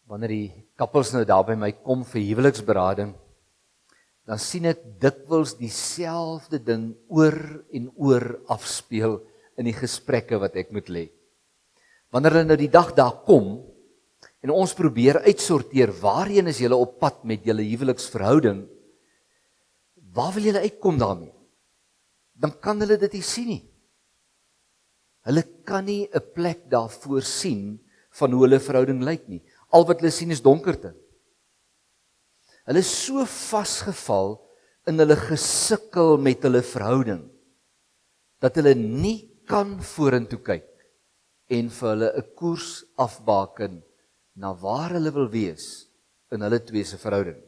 wanneer die kappels nou daar by my kom vir huweliksberading, dan sien ek dikwels dieselfde ding oor en oor afspeel in die gesprekke wat ek moet lê. Wanneer hulle nou die dag daar kom, en ons probeer uitsorteer, waarheen is julle op pad met julle huweliksverhouding, waar wil julle uitkom daarmee? Dan kan hulle dit nie sien nie. Hulle kan nie 'n plek daarvoor sien van hoe hulle verhouding lyk nie. Al wat hulle sien is donkerte. Hulle is so vasgeval in hulle gesukkel met hulle verhouding, dat hulle nie kan vorentoe kyk en vir hulle 'n koers afbaken na waar hulle wil wees in hulle twee se verhouding.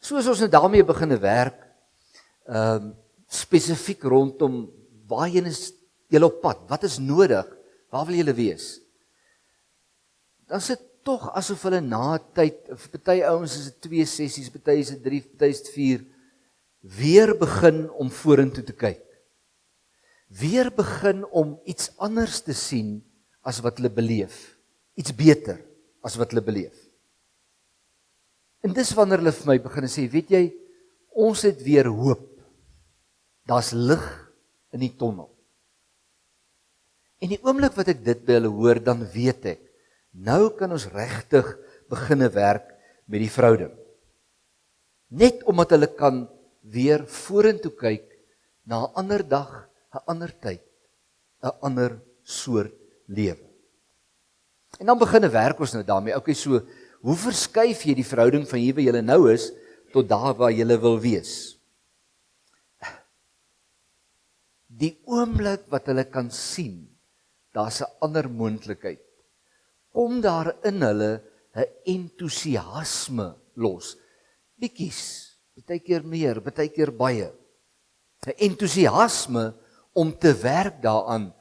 Soos ons nou daarmee begin werk, spesifiek rondom waarheen is julle op pad, wat is nodig, waar wil julle wees? Dan is dit tog asof hulle na 'n tyd, party ouens is dit 2 sessies, party is dit 3, party is dit 4, weer begin om vorentoe te kyk. Weer begin om iets anders te sien as wat hulle beleef. Iets beter as wat hulle beleef. En dis wanneer hulle vir my begin sê, weet jy, ons het weer hoop. Daar's lig in die tonnel. En die oomblik wat ek dit by hulle hoor, dan weet ek, nou kan ons regtig beginne werk met die verhouding. Net omdat hulle kan weer vorentoe kyk na 'n ander dag, 'n ander tyd, 'n ander soort lewe. En dan beginne werk ons nou daarmee. Okay, so, hoe verskuif jy die verhouding van hier waar jy nou is, tot daar waar jy wil wees? Die oomblik wat hulle kan sien, daar's 'n ander moontlikheid. Kom daar in hulle 'n entoesiasme los. Bietjies, baie keer meer, baie keer baie. 'n Entoesiasme om te werk daaraan,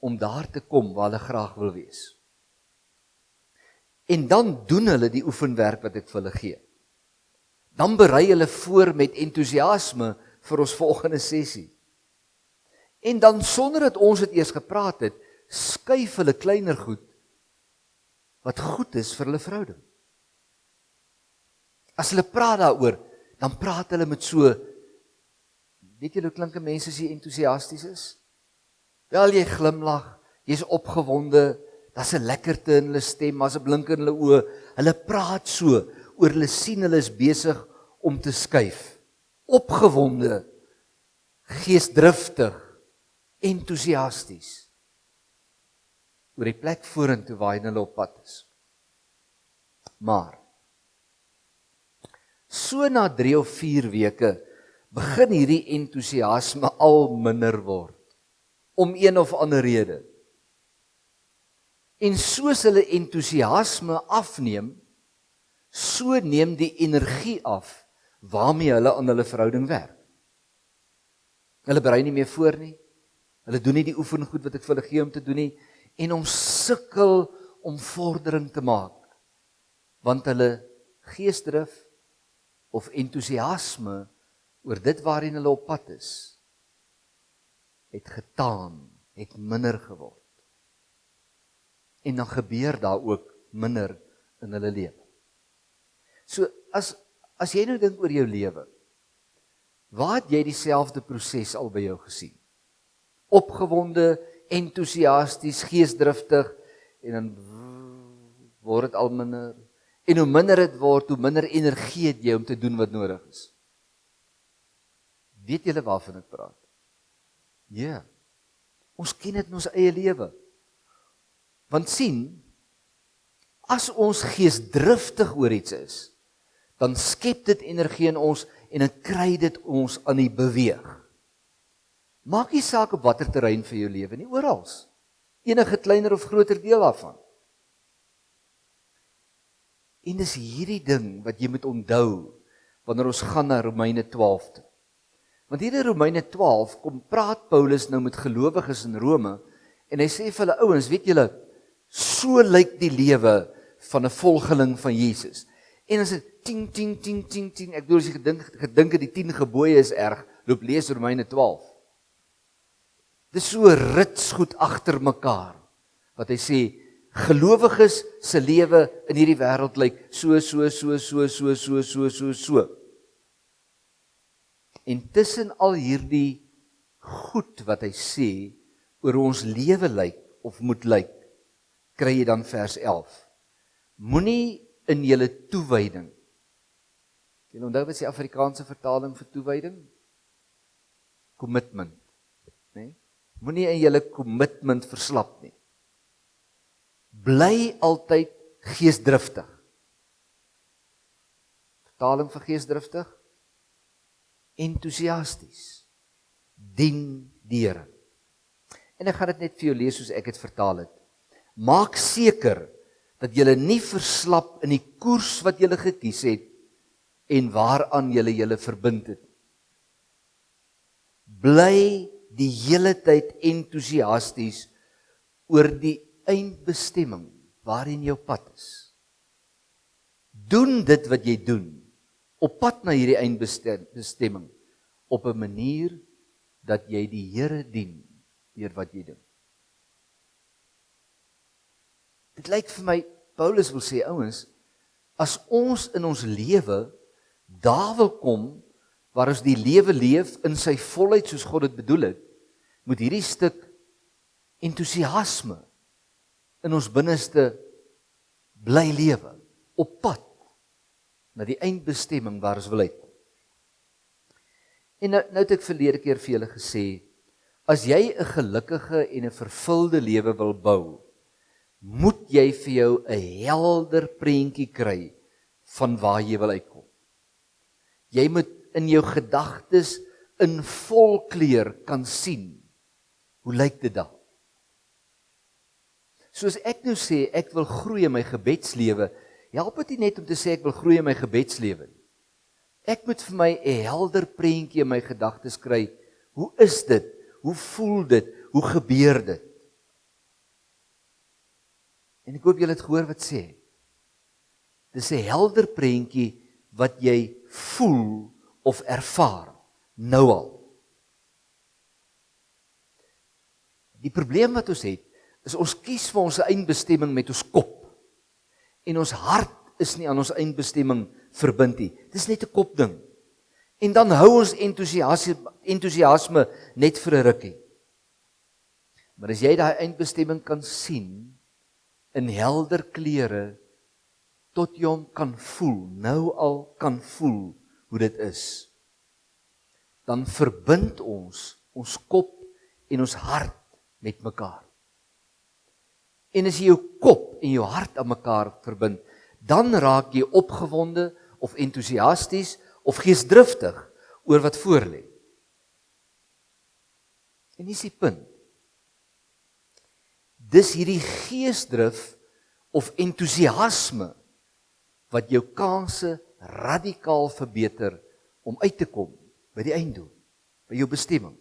om daar te kom waar hulle graag wil wees. En dan doen hulle die oefenwerk wat ek vir hulle gee. Dan berei hulle voor met entoesiasme vir ons volgende sessie. En dan sonder dat ons dit eers gepraat het, skuif hulle kleiner goed wat goed is vir hulle verhouding. As hulle praat daaroor, dan praat hulle met so, weet jy hoe klink mense as jy entoesiasties is? Wel, jy glimlag, jy's opgewonde, daar's 'n lekkerte in hulle stem, daar's 'n blink in hulle oë. Hulle praat so oor hulle sien hulle is besig om te skuif. Opgewonde, geesdriftig, entoesiasties. Oor die plek vorentoe waarheen hulle op pad is. Maar so na 3 of 4 weke begin hierdie entoesiasme al minder word, om een of ander rede. En soos hulle entoesiasme afneem, so neem die energie af waarmee hulle aan hulle verhouding werk. Hulle berei nie meer voor nie, hulle doen nie die oefengoed wat ek vir hulle gee om te doen nie, en ons sukkel om vordering te maak, want hulle geesdrif of entoesiasme oor dit waarin hulle op pad is, het getaan, het minder geword. En dan gebeur daar ook minder in hulle lewe. So, as jy nou dink oor jou lewe, waar het jy dieselfde proses al by jou gesien? Opgewonde, entoesiasties, geesdriftig, en dan word dit al minder. En hoe minder dit word, hoe minder energie het jy om te doen wat nodig is. Weet julle waarvan ek praat? Ja, ons ken dit in ons eie lewe. Want sien, as ons geesdriftig oor iets is, dan skep dit energie in ons en dan kry dit ons aan die beweeg. Maak nie saak op watter terrein vir jou lewe nie, orals. Enige kleiner of groter deel daarvan. En dis hierdie ding wat jy moet onthou wanneer ons gaan na Romeine 12 toe. Want hier in Romeine 12 kom praat Paulus nou met gelowiges in Rome en hy sê vir hulle ouens, weet julle, so lyk die lewe van 'n volgeling van Jesus. En as dit ting, ek bedoel as jy gedink het die 10 gebooie is erg, loop lees Romeine 12. Dis so rits goed agter mekaar, wat hy sê, Gelowiges se lewe in hierdie wêreld lyk so. En tussen al hierdie goed wat hy sê oor hoe ons lewe lyk of moet lyk, kry jy dan vers 11. Moenie in julle toewyding. Jy onthou wat is die Afrikaanse vertaling vir toewyding? Commitment, nee? Moenie in julle commitment verslap nie. Bly altyd geesdriftig. Vertaling vir geesdriftig? Entoesiasties. Dien die Here. En ek gaan dit net vir jou lees soos ek dit vertaal het. Maak seker dat julle nie verslap in die koers wat julle gekies het en waaraan julle verbind het. Bly die hele tyd entoesiasties oor die eindbestemming waarin jou pad is. Doen dit wat jy doen op pad na hierdie eindbestemming op 'n manier dat jy die Here dien deur wat jy doen. Dit lyk vir my, Paulus wil sê, ouens, as ons in ons lewe daar wil kom, waar ons die lewe leef in sy volheid soos God dit bedoel het, moet hierdie stuk entoesiasme in ons binneste bly lewe, op pad na die eindbestemming waar ons wil uitkom. En nou het ek verlede keer vir julle gesê, as jy 'n gelukkige en 'n vervulde lewe wil bou, moet jy vir jou 'n helder prentjie kry van waar jy wil uitkom. Jy moet in jou gedagtes in volkleur kan sien, hoe lyk dit dan? Soos ek nou sê, ek wil groei in my gebedslewe, help dit nie net om te sê ek wil groei in my gebedslewe nie. Ek moet vir my 'n helder prentjie in my gedagtes kry, hoe is dit? Hoe voel dit? Hoe gebeur dit? En ek hoop julle het gehoor wat sê. Dis 'n helder prentjie wat jy voel of ervaar, nou al. Die probleem wat ons het, is ons kies vir ons eindbestemming met ons kop. En ons hart is nie aan ons eindbestemming verbind nie. Dis net 'n kopding. En dan hou ons entoesiasme net vir 'n rukkie. Maar as jy daai eindbestemming kan sien, in helder kleure, tot jy hom kan voel, nou al kan voel hoe dit is, dan verbind ons kop en ons hart met mekaar. En as jy jou kop en jou hart aan mekaar verbind, dan raak jy opgewonde of entoesiasties of geesdriftig oor wat voorlê. En dis die punt. Dis hierdie geesdrif of entoesiasme wat jou kanse radikaal verbeter om uit te kom by die einddoel, by jou bestemming.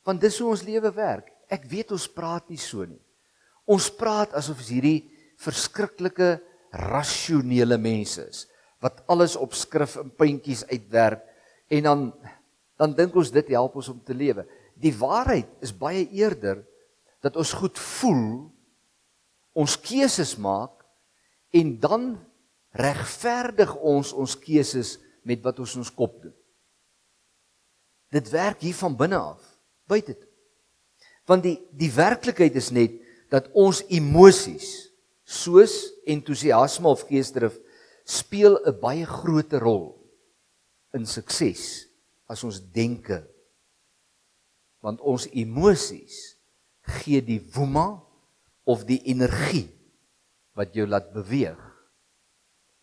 Want dis hoe ons lewe werk. Ek weet ons praat nie so nie. Ons praat asof ons hierdie verskriklike rasionele mense is, wat alles op skrif en puntjies uitwerk, en dan dink ons dit help ons om te lewe. Die waarheid is baie eerder dat ons goed voel, ons keuses maak, en dan regverdig ons keuses met wat ons in ons kop doen. Dit werk hier van binne af, buite toe. Want die werklikheid is net dat ons emosies, soos entoesiasme of geesdrif, speel 'n baie groter rol in sukses as ons denke. Want ons emosies gee die woema of die energie wat jou laat beweeg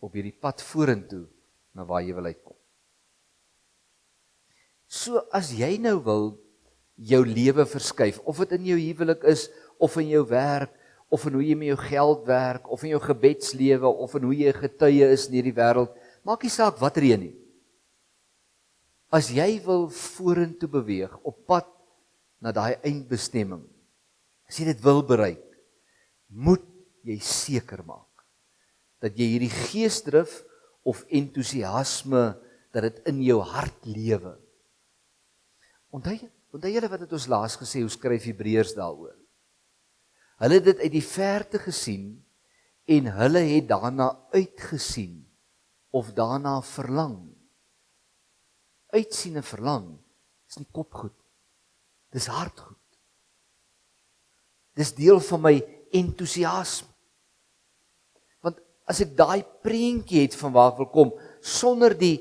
op hierdie pad vorentoe na waar jy wil uitkom. So as jy nou wil jou lewe verskuif, of dit in jou huwelik is, of in jou werk, of in hoe jy met jou geld werk, of in jou gebedslewe, of in hoe jy getuie is in hierdie wêreld, maak nie saak watter een nie. As jy wil vorentoe beweeg, op pad na daai eindbestemming, as jy dit wil bereik, moet jy seker maak, dat jy hierdie geesdrif of entoesiasme, dat dit in jou hart lewe. Onthou julle wat het ons laas gesê, hoe skryf Hebreërs daaroor? Hulle het dit uit die verte gesien en hulle het daarna uitgesien of daarna verlang. Uitsien en verlang is nie kopgoed. Dis hartgoed. Dis deel van my entoesiasme. Want as ek daai prentjie het van waar ek wil kom, sonder die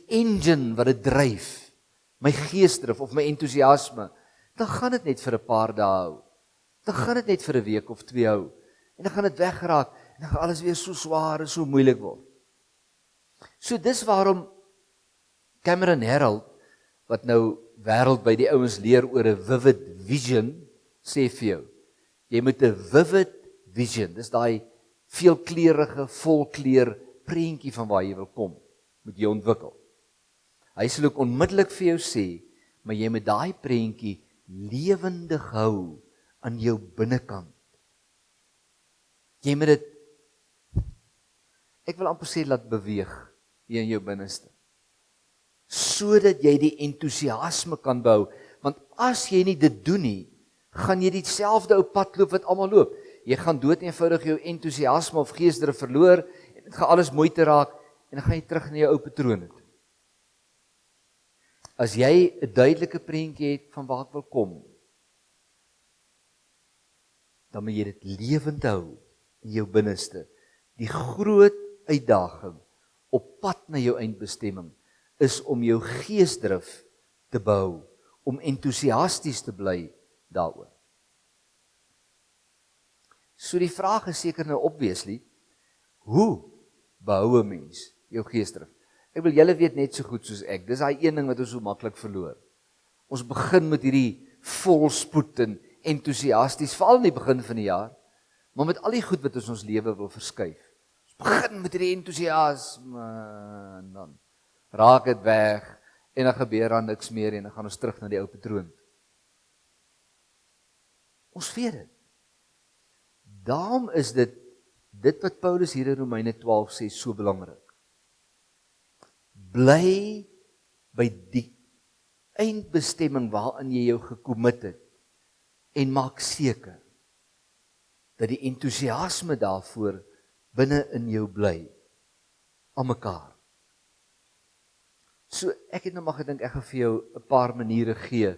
engine wat dit dryf, my geesdrif of my entoesiasme, dan gaan dit net vir 'n paar dae hou. Dan gaan dit net vir 'n week of 2 hou. En dan gaan dit wegraak en dan gaan alles weer so swaar en so moeilik word. So dis waarom Cameron Herald, wat nou wêreld by die ouens leer oor 'n vivid vision, sê vir jou, jy moet 'n vivid vision, dis daai veelkleurige, volkleur prentjie van waar jy wil kom, moet jy ontwikkel. Hy sal ook onmiddellik vir jou sê, maar jy moet daai prentjie lewendig hou aan jou binnekant. Jy moet dit, ek wil amper sê, laat beweeg hier in jou binneste, sodat jy die entoesiasme kan bou, want as jy nie dit doen nie, gaan jy dieselfde ou pad loop wat almal loop. Jy gaan dood eenvoudig jou entoesiasme of geesdrif verloor, en dit gaan alles moeite raak, en dan gaan jy terug na jou ou patrone toe. As jy 'n duidelike prentjie het van waar ek wil kom, dan moet jy dit lewend hou in jou binneste. Die groot uitdaging op pad na jou eindbestemming is om jou geesdrif te bou, om entoesiasties te bly daaroor. So die vraag is seker nou obviously, hoe behou 'n mens jou geesdrif? Ek wil julle weet net so goed soos ek, dis daai een ding wat ons so maklik verloor. Ons begin met hierdie volspoed en entoesiasties, veral in die begin van die jaar, maar met al die goed wat ons lewe wil verskuif. Ons begin met hierdie entoesiasme, en dan raak dit weg, en dan gebeur daar niks meer, en dan gaan ons terug na die ou patroon. Ons weet dit. Daarom is dit wat Paulus hier in Romeine 12 sê, so belangrik. Bly by die eindbestemming waarin jy jou gekommit het, en maak seker dat die entoesiasme daarvoor binne in jou bly, aan mekaar. So ek het nou maar gedink, ek gaan vir jou 'n paar maniere gee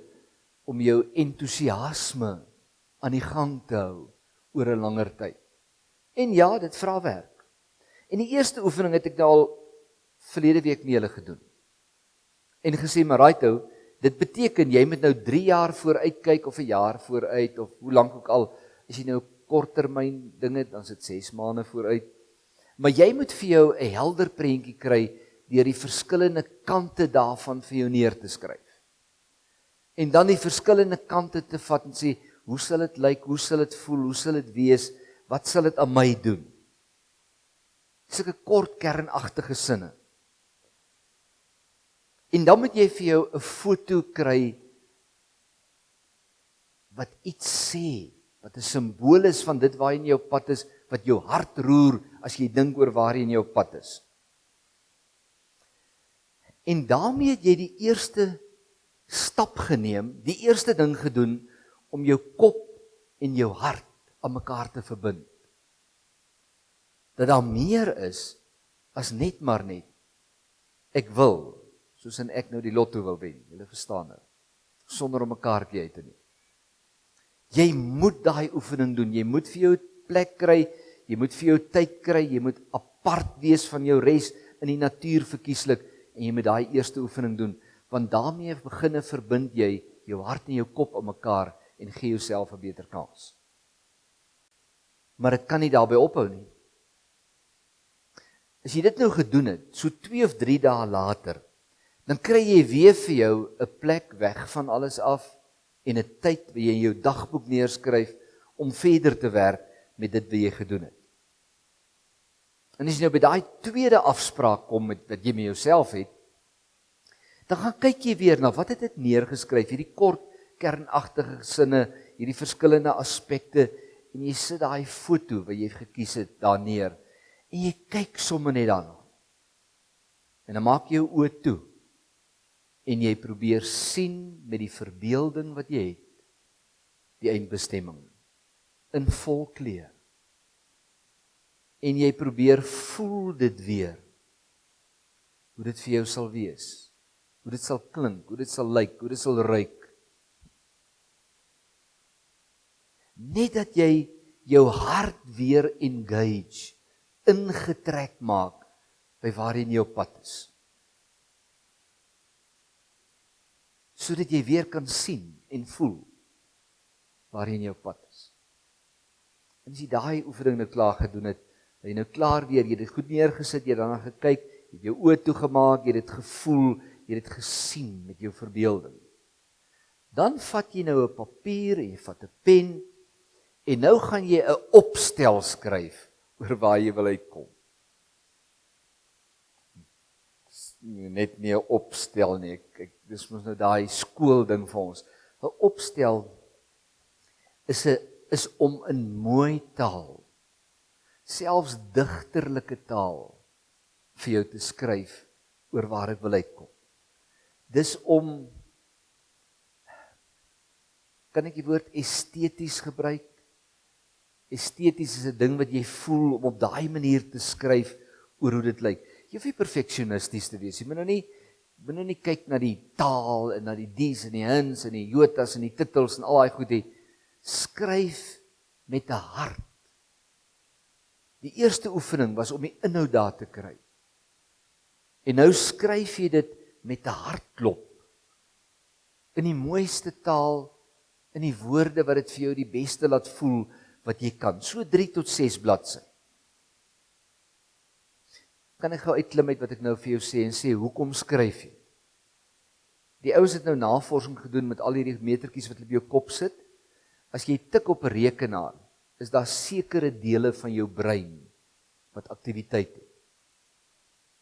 om jou entoesiasme aan die gang te hou oor 'n langer tyd. En ja, dit vra werk. En die eerste oefening het ek nou al verlede week met julle gedoen. En gesê, maar right, dit beteken jy moet nou 3 jaar vooruit kyk of 'n jaar vooruit of hoe lank ook al, as jy nou korttermyn dinge, dan is dit 6 maande vooruit. Maar jy moet vir jou 'n helder prentjie kry deur die verskillende kante daarvan vir jou neer te skryf. En dan die verskillende kante te vat en sê, hoe sal dit lyk, hoe sal dit voel, hoe sal dit wees, wat sal dit aan my doen? Sulke kort kernagtige sinne. En dan moet jy vir jou 'n foto kry wat iets sê, wat 'n simbool is van dit waar jy in jou pad is, wat jou hart roer as jy dink oor waar jy in jou pad is. En daarmee het jy die eerste stap geneem, die eerste ding gedoen, om jou kop en jou hart aan mekaar te verbind. Dat daar meer is as net maar net, ek wil, soos in ek nou die lotto wil wen, julle verstaan nou, sonder om 'n kaartjie uit te neem. Jy moet daai oefening doen, jy moet vir jou plek kry, jy moet vir jou tyd kry, jy moet apart wees van jou res in die natuur verkieslik, en jy moet daai eerste oefening doen, want daarmee beginne verbind jy jou hart en jou kop aan mekaar, en gee jouself 'n beter kans. Maar dit kan nie daarby ophou nie. As jy dit nou gedoen het, so 2 of 3 dae later, dan kry jy weer vir jou 'n plek weg van alles af, en 'n tyd wat jy in jou dagboek neerskryf, om verder te werk met dit wat jy gedoen het. En as jy nou by daai tweede afspraak kom met wat jy met jouself het, dan gaan kyk jy weer na wat het dit neergeskryf, hierdie kort kernagtige sinne, hierdie verskillende aspekte, en jy sit daai foto wat jy gekies het daar neer, en jy kyk sommer net daarna. En dan maak jy jou oë toe, en jy probeer sien met die verbeelding wat jy het, die eindbestemming. in vol kleur. En jy probeer voel dit weer, hoe dit vir jou sal wees, hoe dit sal klink, hoe dit sal lyk, hoe dit sal ruik. Net dat jy jou hart weer engage, ingetrek maak by waarheen jy op pad is. Sodat jy weer kan sien en voel waarheen jy op pad is. En as jy daai oefening nou klaar gedoen het, jy nou klaar weer, jy het dit goed neergesit, jy het daarna gekyk, jy het jou oë toegemaak, jy het dit gevoel, jy het dit gesien met jou verbeelding. Dan vat jy nou 'n papier en jy vat 'n pen en nou gaan jy 'n opstel skryf oor waar jy wil uitkom. Net nie 'n opstel nie, dis mos nou daai skoolding vir ons. 'n Opstel is om in mooi taal, selfs digterlike taal, vir jou te skryf oor waar ek wil uitkom. Dis om, kan ek die woord esteties gebruik? Esteties is 'n ding wat jy voel om op daai manier te skryf oor hoe dit lyk. Jy hoef nie perfeksionisties te wees. Jy moet nou nie kyk na die taal en na die dies en die hins en die jotas en die titels en al daai goed nie. Skryf met 'n hart. Die eerste oefening was om die inhoud daar te kry. En nou skryf jy dit met 'n hartklop. In die mooiste taal, in die woorde wat dit vir jou die beste laat voel wat jy kan. So 3 tot 6 bladsy. Kan ek gou uitklim uit wat ek nou vir jou sê en sê, hoekom skryf jy? Die ouens het nou navorsing gedoen met al hierdie metertjies wat op jou kop sit. As jy tik op 'n rekenaar, is daar sekere dele van jou brein wat aktiwiteit het.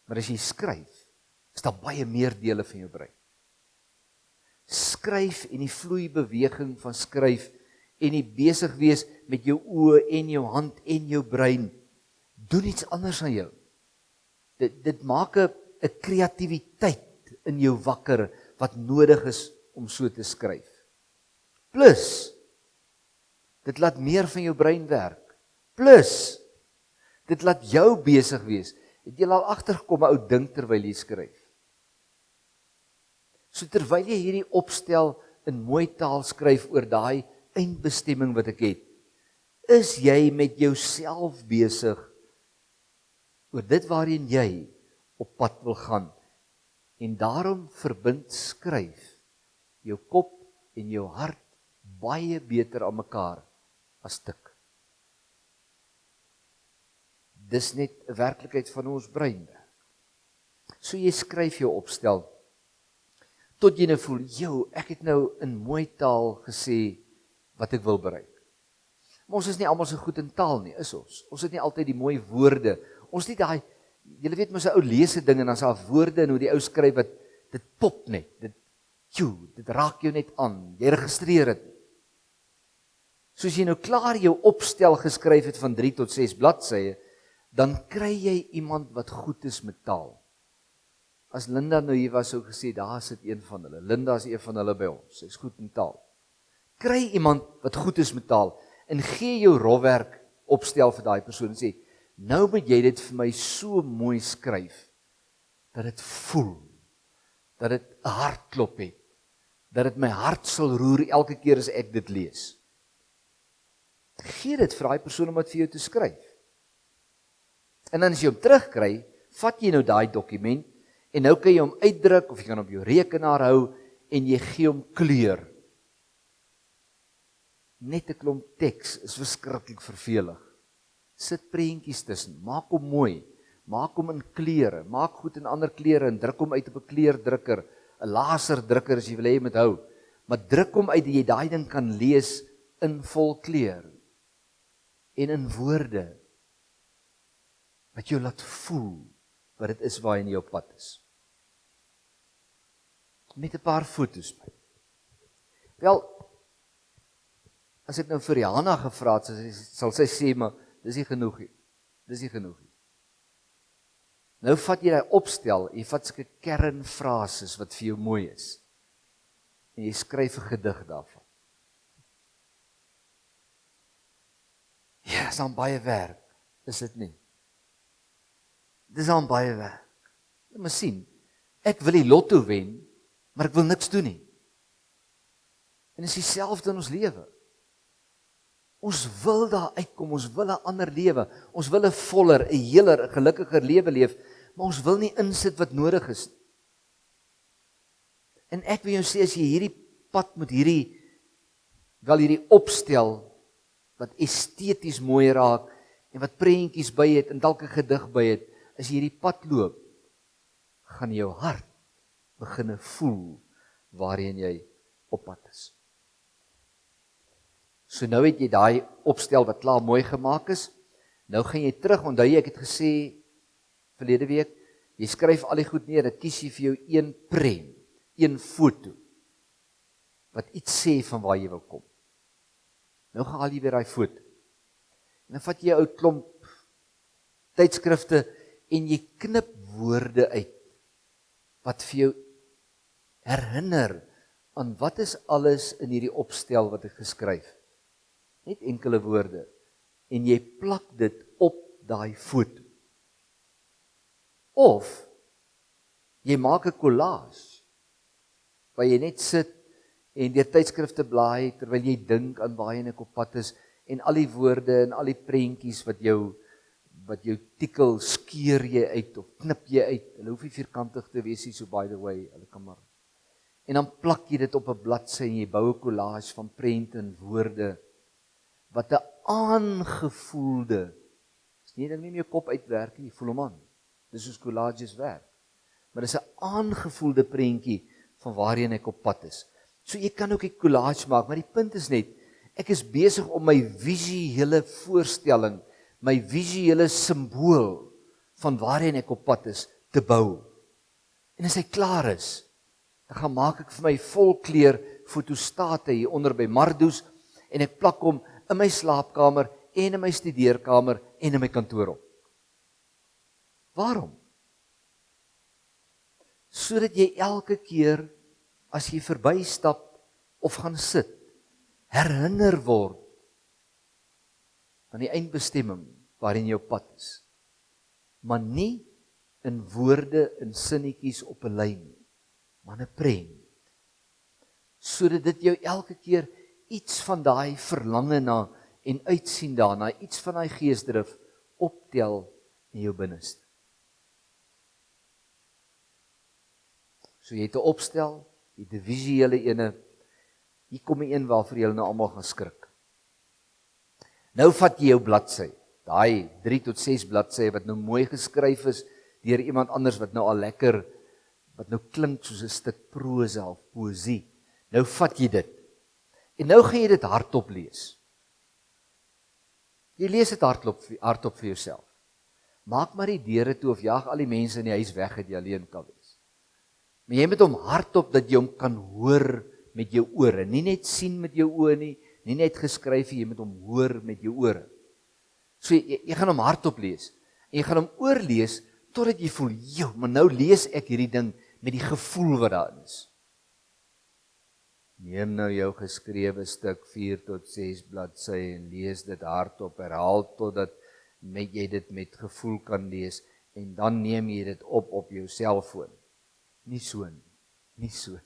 Maar as jy skryf, is daar baie meer dele van jou brein. Skryf en die vloeibeweging van skryf en die besig wees met jou oë en jou hand en jou brein, doen iets anders aan jou. Dit maak 'n kreatiwiteit in jou wakker wat nodig is om so te skryf. Plus, dit laat meer van jou brein werk. Plus, dit laat jou besig wees. Het jy al agtergekom 'n ou dink terwyl jy skryf? So terwyl jy hierdie opstel in mooi taal skryf oor daai eindbestemming wat ek het, is jy met jouself besig oor dit waarheen jy op pad wil gaan. En daarom verbind skryf jou kop en jou hart baie beter aan mekaar as tik. Dis net 'n werklikheid van ons brein. So jy skryf jou opstel, tot jy nou voel, ek het nou in mooi taal gesê wat ek wil bereik. Maar ons is nie almal so goed in taal nie, is ons? Ons het nie altyd die mooi woorde. Ons het daai, julle weet mos 'n ou lees 'n ding en dan's daar woorde en hoe die ou skryf wat dit pop net. Dit raak jou net aan. Jy registreer dit. Soos jy nou klaar jou opstel geskryf het van 3 tot 6 bladsye, dan kry jy iemand wat goed is met taal. As Linda nou hier was, sou gesê, daar sit een van hulle. Linda is een van hulle by ons. Sy's goed in taal. Kry iemand wat goed is met taal en gee jou rofwerk opstel vir daai persoon en sê, nou moet jy dit vir my so mooi skryf dat dit voel, dat dit 'n hartklop het, dat dit my hart sal roer elke keer as ek dit lees. Gee dit vir daai persoon om dit vir jou te skryf. En dan as jy hom terugkry, vat jy nou daai dokument en nou kan jy hom uitdruk of jy kan op jou rekenaar hou en jy gee hom kleur. Net 'n klomp teks is verskriklik vervelig. Sit prentjies tussen, maak hom mooi, maak hom in kleure, maak goed in ander kleure en druk hom uit op 'n kleurdrukker, 'n laserdrukker as jy wil hê jy moet hou, maar druk hom uit dat jy daai ding kan lees in vol kleur en in woorde wat jou laat voel wat dit is waarheen jy op pad is. Met 'n paar foto's by. Wel, as ek nou vir Rihanna gevra het, sal sy sê, maar dis nie genoeg nie. Dis nie genoeg nie. Nou vat jy daai opstel, jy vat sulke kernfrases wat vir jou mooi is. En jy skryf 'n gedig daarvan. Dis aan baie werk, is dit nie? Dis aan baie werk. Jy moet sien, ek wil die lotto wen, maar ek wil niks doen nie. En dit is dieselfde in ons lewe. Ons wil daar uitkom, ons wil 'n ander lewe, ons wil 'n voller, 'n heeler, 'n gelukkiger lewe leef, maar ons wil nie insit wat nodig is. En ek wil jou sê, as jy hierdie pad met hierdie opstel, wat esteties mooi raak, en wat prentjies by het, en dalk 'n gedig by het, as jy hierdie pad loop, gaan jou hart begin voel, waarheen jy op pad is. So nou het jy daai opstel wat klaar mooi gemaak is, nou gaan jy terug, onthou jy, ek het gesê, verlede week, jy skryf al die goed neer, dan kies jy vir jou een prent, een foto, wat iets sê van waar jy wil kom. Nou gaan haal jy weer daai foto, en dan vat jy 'n ou klomp tydskrifte, en jy knip woorde uit, wat vir jou herinner, aan wat is alles in hierdie opstel wat ek geskryf. Net enkele woorde, en jy plak dit op daai foto. Of, jy maak 'n collage, waar jy net sit, en deur tydskrifte blaai, terwyl jy dink aan waar jy op pad is, en al die woorde, en al die prentjies wat jou tikkel, skeer jy uit, of knip jy uit, hulle hoef nie vierkantig te wees, so by the way, hulle kan maar, en dan plak jy dit op 'n bladsy, en jy bou 'n collage van prente en woorde, wat 'n aangevoelde, is nie ding nie met jou kop uitwerk, jy voel hom aan, dis soos collages werk, maar dis 'n aangevoelde prentjie, van waarheen ek op pad is. So jy kan ook 'n collage maak, maar die punt is net, ek is besig om my visuele voorstelling, my visuele simbool, van waarheen ek op pad is, te bou. En as hy klaar is, dan gaan maak ek vir my volkleur fotostate hier onder by Mardus, en ek plak hom in my slaapkamer, en in my studeerkamer, en in my kantoor op. Waarom? Sodat jy elke keer, as jy verbystap, of gaan sit, herinner word, aan die eindbestemming, waarin jou pad is. Maar nie in woorde, in sinnetjies op 'n lyn, maar 'n prent. Sodat dit jou elke keer iets van daai verlange na, en uitsien daarna, iets van daai geesdrif, optel in jou binneste. So jy het 'n opstel, jy het 'n visuele ene, hier kom 'n een waarvoor julle nou almal gaan skrik. Nou vat jy jou bladsy, daai 3 tot 6 bladsye wat nou mooi geskryf is, deur iemand anders wat nou al lekker, wat nou klink soos 'n stuk prosa of poësie. Nou vat jy dit, en nou gaan jy dit hardop lees. Jy lees dit hardop vir jouself. Maak maar die deure toe, of jaag al die mense in die huis weg, dat jy alleen kan wees. Maar jy moet hom hardop, dat jy hom kan hoor met jou ore, nie net sien met jou oë nie, nie net geskryf, jy moet hom hoor met jou ore. So jy gaan hom hardop lees, en jy gaan hom oorlees, totdat jy voel, joh, maar nou lees ek hierdie ding, met die gevoel wat daarin is. Neem nou jou geskrewe stuk 4 tot 6 bladsye, en lees dit hardop, herhaal totdat jy dit met gevoel kan lees, en dan neem jy dit op jou selfoon. Nie so nie, nie so.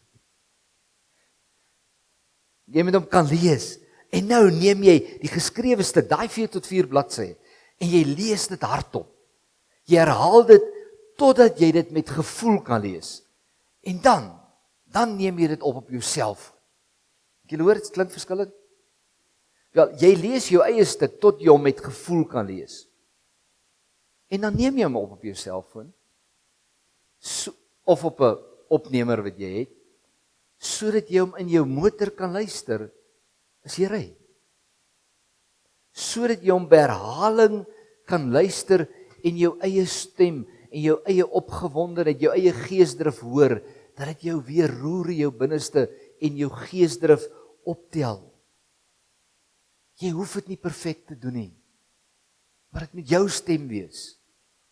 Jy moet hom kan lees, en nou neem jy die geskrewe stuk, daai 4 tot 4 bladsye, en jy lees dit hardop. Jy herhaal dit, totdat jy dit met gevoel kan lees. En dan neem jy dit op jou selfoon. Jy hoor, dit klink verskillend. Wel, jy lees jou eie stuk, tot jy hom met gevoel kan lees. En dan neem jy hom op jou selfoon, of op 'n opnemer wat jy het, sodat jy hom in jou motor kan luister, as jy ry. Sodat jy hom by herhaling kan luister, en jou eie stem, en jou eie opgewondenheid, jou eie geesdrif hoor, dat dit jou weer roer in jou binneste, en jou geesdrif optel. Jy hoef dit nie perfek te doen nie, maar dit moet jou stem wees,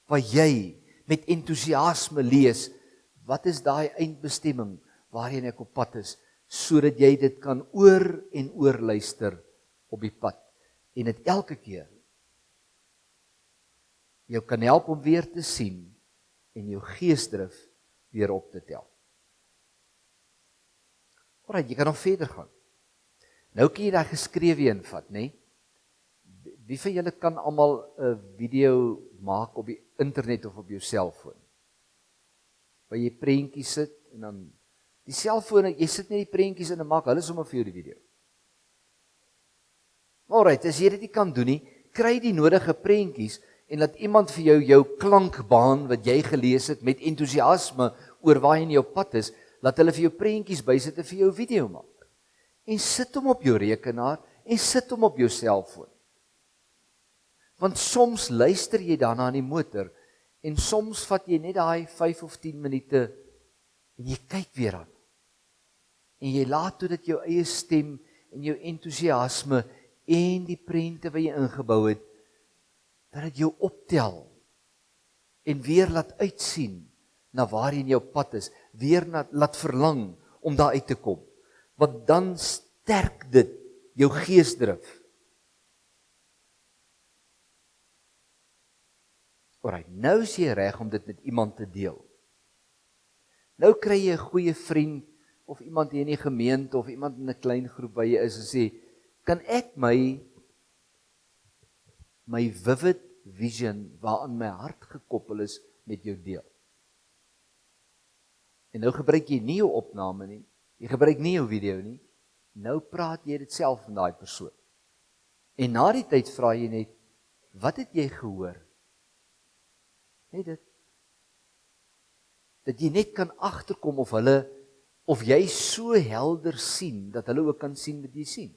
waar jy met entoesiasme lees, wat is daai eindbestemming, waarheen ek op pad is, sodat jy dit kan oor en oor luister op die pad, en dit elke keer jou kan help om weer te sien en jou geesdrif weer op te tel. Alright, jy kan nog verder gaan. Nou kan jy daai geskrewe een vat, né? Wie van julle kan almal 'n video maak op die internet of op jou selfoon? Waar jy prentjies sit en dan die selfoon, jy sit net die prentjies in en maak hulle sommer vir jou die video. Alright, as jy dit nie kan doen nie, kry die nodige prentjies en laat iemand vir jou klankbaan wat jy gelees het met entoesiasme oor waar jy in jou pad is, laat hulle vir jou prentjies bysit en vir jou video maak. En sit hom op jou rekenaar en sit hom op jou selfoon. Want soms luister jy daarna in die motor en soms vat jy net daai 5 of 10 minute en jy kyk weer aan. En jy laat toe dat jou eie stem en jou entoesiasme en die prente wat jy ingebou het, dat dit jou optel en weer laat uitsien na waar jy in jou pad is, weer laat verlang om daar uit te kom. Want dan sterk dit jou geesdrif. Alright, nou is jy reg om dit met iemand te deel. Nou kry jy 'n goeie vriend of iemand hier in die gemeente of iemand in 'n klein groep waar jy is en sê, kan ek my vivid vision waaraan my hart gekoppel is met jou deel? En nou gebruik jy nie jou opname nie, jy gebruik nie jou video nie, nou praat jy dit self van daai persoon. En na die tyd vra jy net, wat het jy gehoor? Net dit. Dat jy net kan agterkom of jy so helder sien, dat hulle ook kan sien wat jy sien.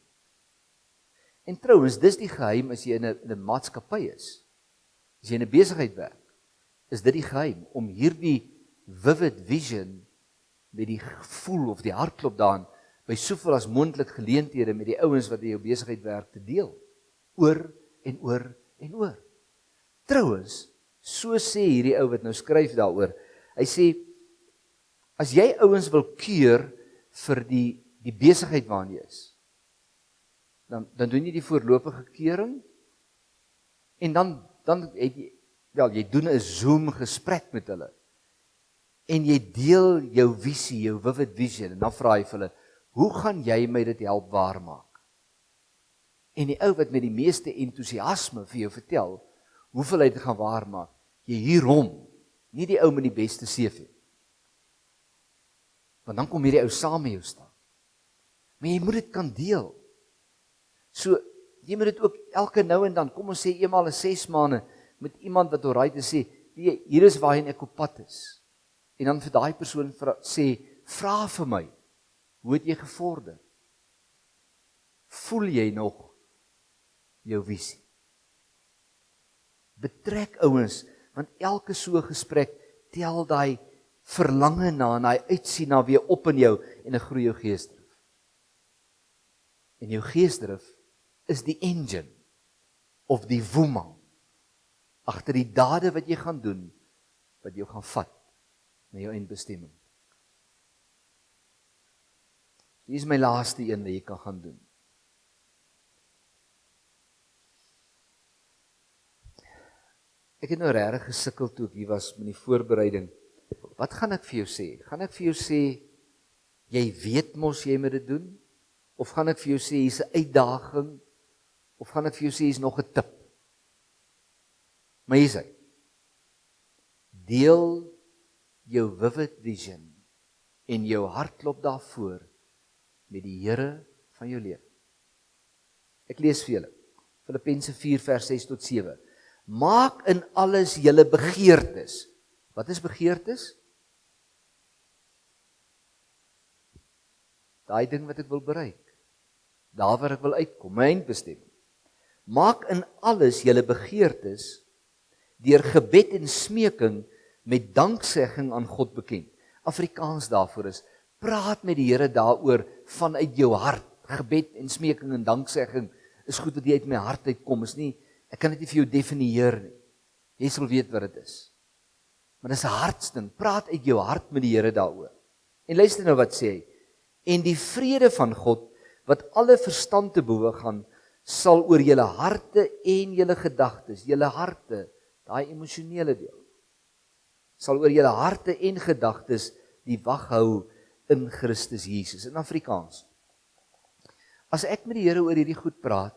En trouwens, dis die geheim as jy in 'n maatskappy is. As jy in 'n besigheid werk, is dit die geheim om hierdie vivid vision met die gevoel of die hartklop daarin by soveel as moontlik geleenthede met die ouens wat in jou besigheid werk te deel. Oor en oor en oor. Trouwens, so sê hierdie ou wat nou skryf daaroor. Hy sê, as jy ouens wil keur vir die besigheid waarin jy is, dan doen jy die voorlopige keuring en dan het jy doen 'n Zoom gesprek met hulle en jy deel jou visie, jou vivid vision en dan vra jy vir hulle, hoe gaan jy my dit help waarmaak? En die ou wat met die meeste entoesiasme vir jou vertel, hoeveel hy dit gaan waarmaak, jy hier hom, nie die ou met die beste CV. Want dan kom hierdie ou saam met jou staan. Maar jy moet dit kan deel. So, jy moet dit ook elke nou en dan, kom ons sê eenmaal in 6 maande, met iemand wat alright is sê, hier is waarheen ek op pad is. En dan vir daai persoon sê, vra vir my, hoe het jy gevorder? Voel jy nog jou visie? Betrek ouens, want elke so gesprek tel daai verlange na en daai uitsien na weer op in jou en 'n groei jou geesdrif. En jou geesdrif is die engine of die woema agter die dade wat jy gaan doen, wat jou gaan vat na jou eindbestemming. Hier is my laaste een wat jy kan gaan doen. Ek het nou regtig gesukkel toe ek hier was met die voorbereiding. Wat gaan ek vir jou sê? Gaan ek vir jou sê, jy weet mos jy moet dit doen? Of gaan ek vir jou sê, hier's 'n uitdaging? Of gaan ek vir jou sê, hier's nog 'n tip? Maar hier's hy. Deel jou vivid vision en jou hartklop daarvoor met die Here van jou lewe. Ek lees vir julle. Filippense 4 vers 6 tot 7. Maak in alles julle begeertes. Wat is begeertes? Daai ding wat ek wil bereik. Daar waar ek wil uitkom, my eindbestemming. Maak in alles julle begeertes deur gebed en smeking met danksegging aan God bekend. Afrikaans daarvoor is, praat met die Here daaroor vanuit jou hart. Gebed en smeking en danksegging is goed dat jy uit my hart uitkom, is nie, ek kan dit nie vir jou definieer nie. Jy sal weet wat dit is. Maar dis 'n hartsding, praat uit jou hart met die Here daaroor. En luister nou wat sê hy, en die vrede van God, wat alle verstand te bowe gaan, sal oor julle harte en julle gedagtes, julle harte daai emosionele deel, sal oor julle harte en gedagtes die wag hou in Christus Jesus. In Afrikaans. As ek met die Here oor hierdie goed praat,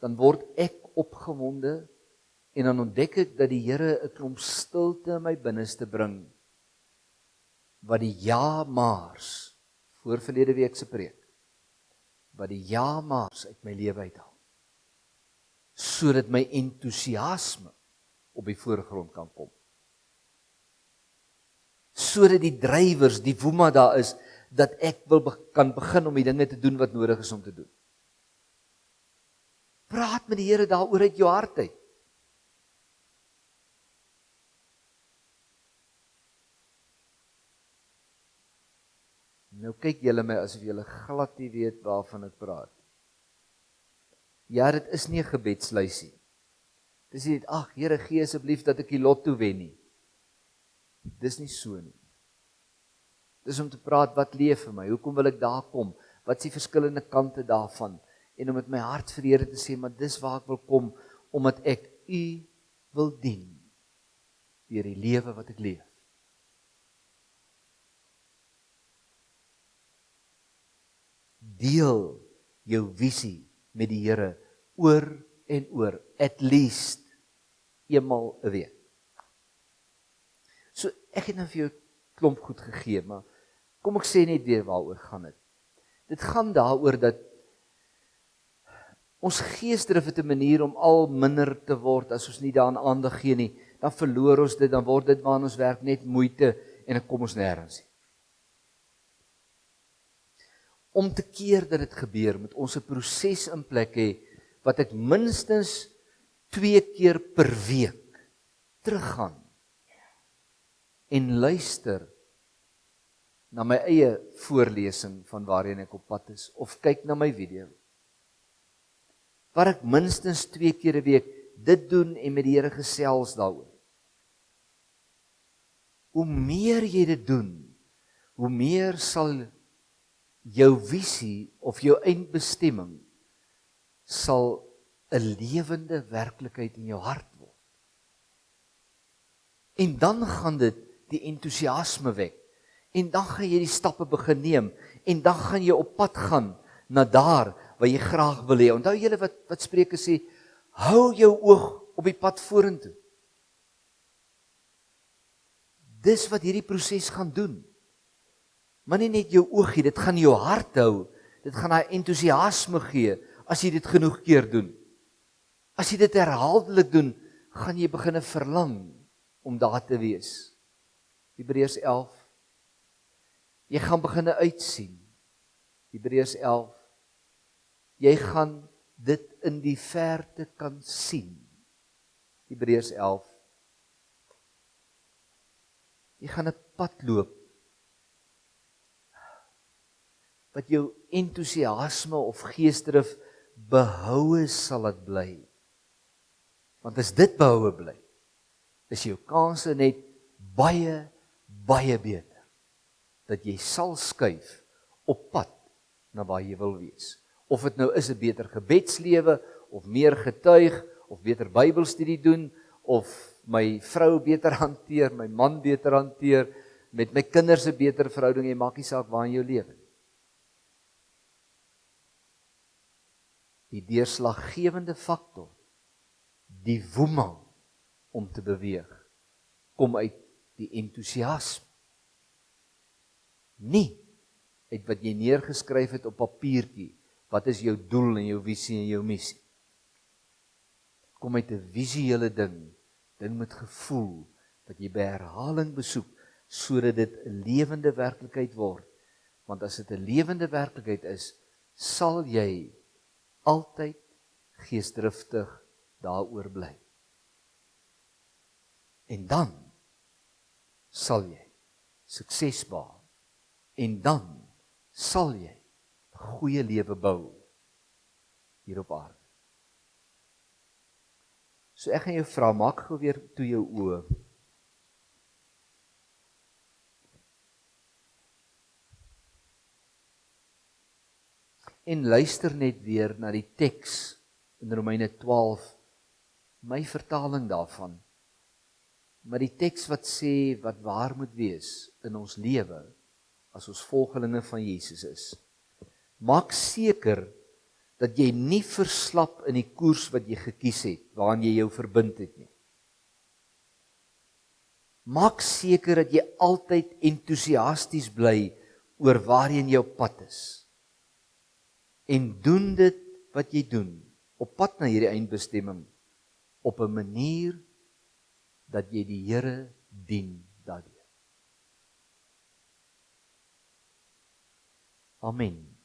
dan word ek opgewonde en dan ontdek ek dat die Here 'n klomp stilte in my binneste bring, wat die ja-maars, voor verlede week se preek, wat die ja-maars uit my lewe uithaal, sodat my entoesiasme op die voorgrond kan kom. Sodat die drywers, die woema daar is, dat ek kan begin om die dinge te doen wat nodig is om te doen. Praat met die Here daaroor uit jou hart uit. Nou kyk julle my asof julle glad nie weet waarvan ek praat. Ja, dit is nie 'n gebedslysie. Dis nie net, ag Here, gee asseblief dat ek die lotto wen nie. Dis nie so nie. Dis om te praat, wat leef vir my? Hoekom wil ek daar kom? Wat is die verskillende kante daarvan? En om met my hart vir die Here te sê, maar dis waar ek wil kom, omdat ek U wil dien, deur die lewe wat ek leef. Deel jou visie met die Here oor en oor, at least eenmal 'n week. So ek het nou vir jou klomp goed gegee, maar kom ek sê net weer waaroor gaan dit. Dit gaan daaroor dat ons geesdrif het 'n manier om al minder te word as ons nie daaraan aandag gee nie. Dan verloor ons dit, dan word dit waaraan ons werk net moeite en dan kom ons nêrens nie. Om te keer dat dit gebeur, moet ons 'n proses in plek hê, wat ek minstens 2 keer per week teruggaan en luister na my eie voorlesing van waarheen ek op pad is, of kyk na my video, waar ek minstens 2 keer 'n week dit doen en met die Here gesels daaroor. Hoe meer jy dit doen, hoe meer sal jou visie of jou eindbestemming sal 'n lewende werklikheid in jou hart word. En dan gaan dit die entoesiasme wek. En dan gaan jy die stappe begin neem en dan gaan jy op pad gaan na daar waar jy graag wil hê. Onthou julle wat Spreuke sê, hou jou oog op die pad vorentoe. Dis wat hierdie proses gaan doen. Maar nie net jou oogie, dit gaan jou hart hou, dit gaan daai entoesiasme gee, as jy dit genoeg keer doen. As jy dit herhaaldelik doen, gaan jy begin verlang om daar te wees. Hebreërs 11. Jy gaan begin uitsien. Hebreërs 11. Jy gaan dit in die verte kan sien. Hebreërs 11. Jy gaan 'n pad loop wat jou entoesiasme of geesdrif behoue sal dit bly. Want as dit behoue bly, is jou kanse net baie, baie beter, dat jy sal skuif op pad na waar jy wil wees. Of dit nou is 'n beter gebedslewe, of meer getuig, of beter Bybelstudie doen, of my vrou beter hanteer, my man beter hanteer, met my kinders 'n beter verhouding, jy maak nie saak waar in jou lewe. Die deurslaggewende faktor, die woema om te beweeg, kom uit die entoesiasme. Nie uit wat jy neergeskryf het op papiertjie, wat is jou doel en jou visie en jou missie. Kom uit 'n visuele ding met gevoel, wat jy by herhaling besoek, sodat dit 'n lewende werklikheid word. Want as dit 'n lewende werklikheid is, sal jy altyd geesdriftig daaroor bly. En dan sal jy sukses behaal. En dan sal jy 'n goeie lewe bou hier op aarde. So ek gaan jou vra, maak gou weer toe jou oë. En luister net weer na die teks in Romeine 12, my vertaling daarvan. Maar die teks wat sê wat waar moet wees in ons lewe as ons volgelinge van Jesus is, maak seker dat jy nie verslap in die koers wat jy gekies het, waaraan jy jou verbind het nie. Maak seker dat jy altyd entoesiasties bly oor waarheen jou pad is. En doen dit wat jy doen, op pad na hierdie eindbestemming, op 'n manier dat jy die Here dien daardeur. Amen.